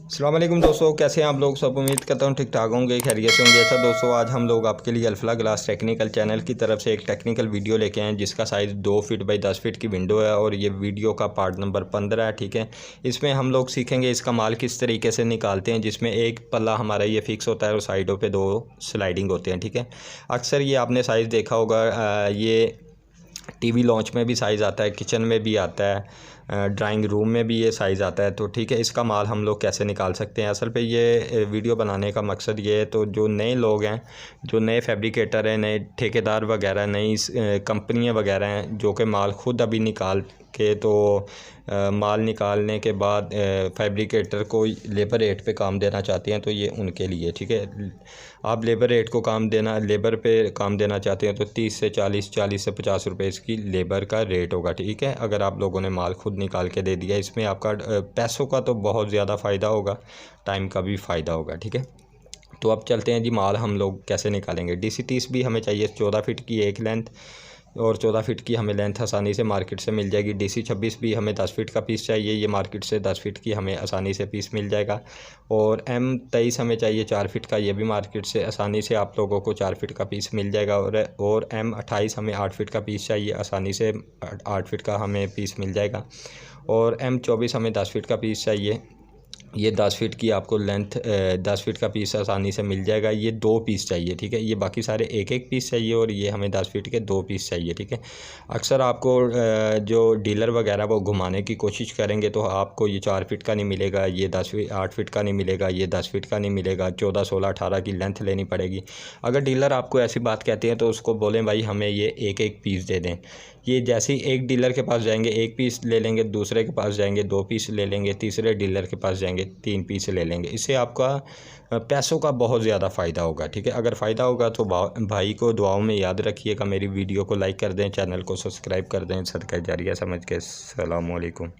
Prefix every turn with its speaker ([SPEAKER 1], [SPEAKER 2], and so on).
[SPEAKER 1] अस्सलाम वालेकुम दोस्तों, कैसे हैं आप लोग। सब उम्मीद करता हूँ ठीक ठाक होंगे, खैरियत से होंगे। अच्छा दोस्तों, आज हम लोग आपके लिए अल्फला ग्लास टेक्निकल चैनल की तरफ से एक टेक्निकल वीडियो लेके आए हैं जिसका साइज़ 2 फीट बाई 10 फीट की विंडो है और ये वीडियो का पार्ट नंबर 15 है। ठीक है, इसमें हम लोग सीखेंगे इसका माल किस तरीके से निकालते हैं, जिसमें एक पल्ला हमारा ये फिक्स होता है और साइडों पर 2 स्लाइडिंग होते हैं। ठीक है, अक्सर ये आपने साइज़ देखा होगा, ये टीवी लॉन्च में भी साइज़ आता है, किचन में भी आता है, ड्राइंग रूम में भी ये साइज़ आता है। तो ठीक है, इसका माल हम लोग कैसे निकाल सकते हैं। असल पे ये वीडियो बनाने का मकसद ये है, तो जो नए लोग हैं, जो नए फैब्रिकेटर हैं, नए ठेकेदार वगैरह, नई कंपनियां वगैरह हैं जो कि माल खुद अभी निकाल के तो माल निकालने के बाद फैब्रिकेटर को लेबर रेट पे काम देना चाहते हैं, तो ये उनके लिए। ठीक है, आप लेबर रेट को लेबर पे काम देना चाहते हैं तो 30 से 40 से 50 रुपये इसकी लेबर का रेट होगा। ठीक है, अगर आप लोगों ने माल खुद निकाल के दे दिया, इसमें आपका पैसों का तो बहुत ज़्यादा फ़ायदा होगा, टाइम का भी फ़ायदा होगा। ठीक है, तो अब चलते हैं जी, माल हम लोग कैसे निकालेंगे। DC-30 भी हमें चाहिए, 14 फीट की एक लेंथ और 14 फीट की हमें लेंथ आसानी से मार्केट से मिल जाएगी। DC-26 भी हमें 10 फीट का पीस चाहिए, ये मार्केट से 10 फीट की हमें आसानी से पीस मिल जाएगा। और M-23 हमें चाहिए 4 फीट का, ये भी मार्केट से आसानी से आप लोगों को 4 फीट का पीस मिल जाएगा। और M-28 हमें 8 फीट का पीस चाहिए, आसानी से 8 फीट का हमें पीस मिल जाएगा। और M-24 हमें 10 फीट का पीस चाहिए, ये 10 फीट की आपको लेंथ 10 फीट का पीस आसानी से मिल जाएगा। ये 2 पीस चाहिए। ठीक है, ये बाकी सारे एक एक पीस चाहिए और ये हमें 10 फीट के 2 पीस चाहिए। ठीक है, अक्सर आपको जो डीलर वगैरह वो घुमाने की कोशिश करेंगे तो आपको ये 4 फीट का नहीं मिलेगा, ये 8 फीट का नहीं मिलेगा, ये 10 फीट का नहीं मिलेगा, 14, 16, 18 की लेंथ लेनी पड़ेगी। अगर डीलर आपको ऐसी बात कहते हैं तो उसको बोलें भाई हमें ये एक एक पीस दे दें। ये जैसे ही एक डीलर के पास जाएंगे 1 पीस ले लेंगे, दूसरे के पास जाएंगे 2 पीस ले लेंगे, तीसरे डीलर के पास जाएंगे 3 पीस ले लेंगे। इससे आपका पैसों का बहुत ज़्यादा फ़ायदा होगा। ठीक है, अगर फ़ायदा होगा तो भाई को दुआओं में याद रखिएगा। मेरी वीडियो को लाइक कर दें, चैनल को सब्सक्राइब कर दें, सदका जारिया समझ के। अस्सलाम वालेकुम।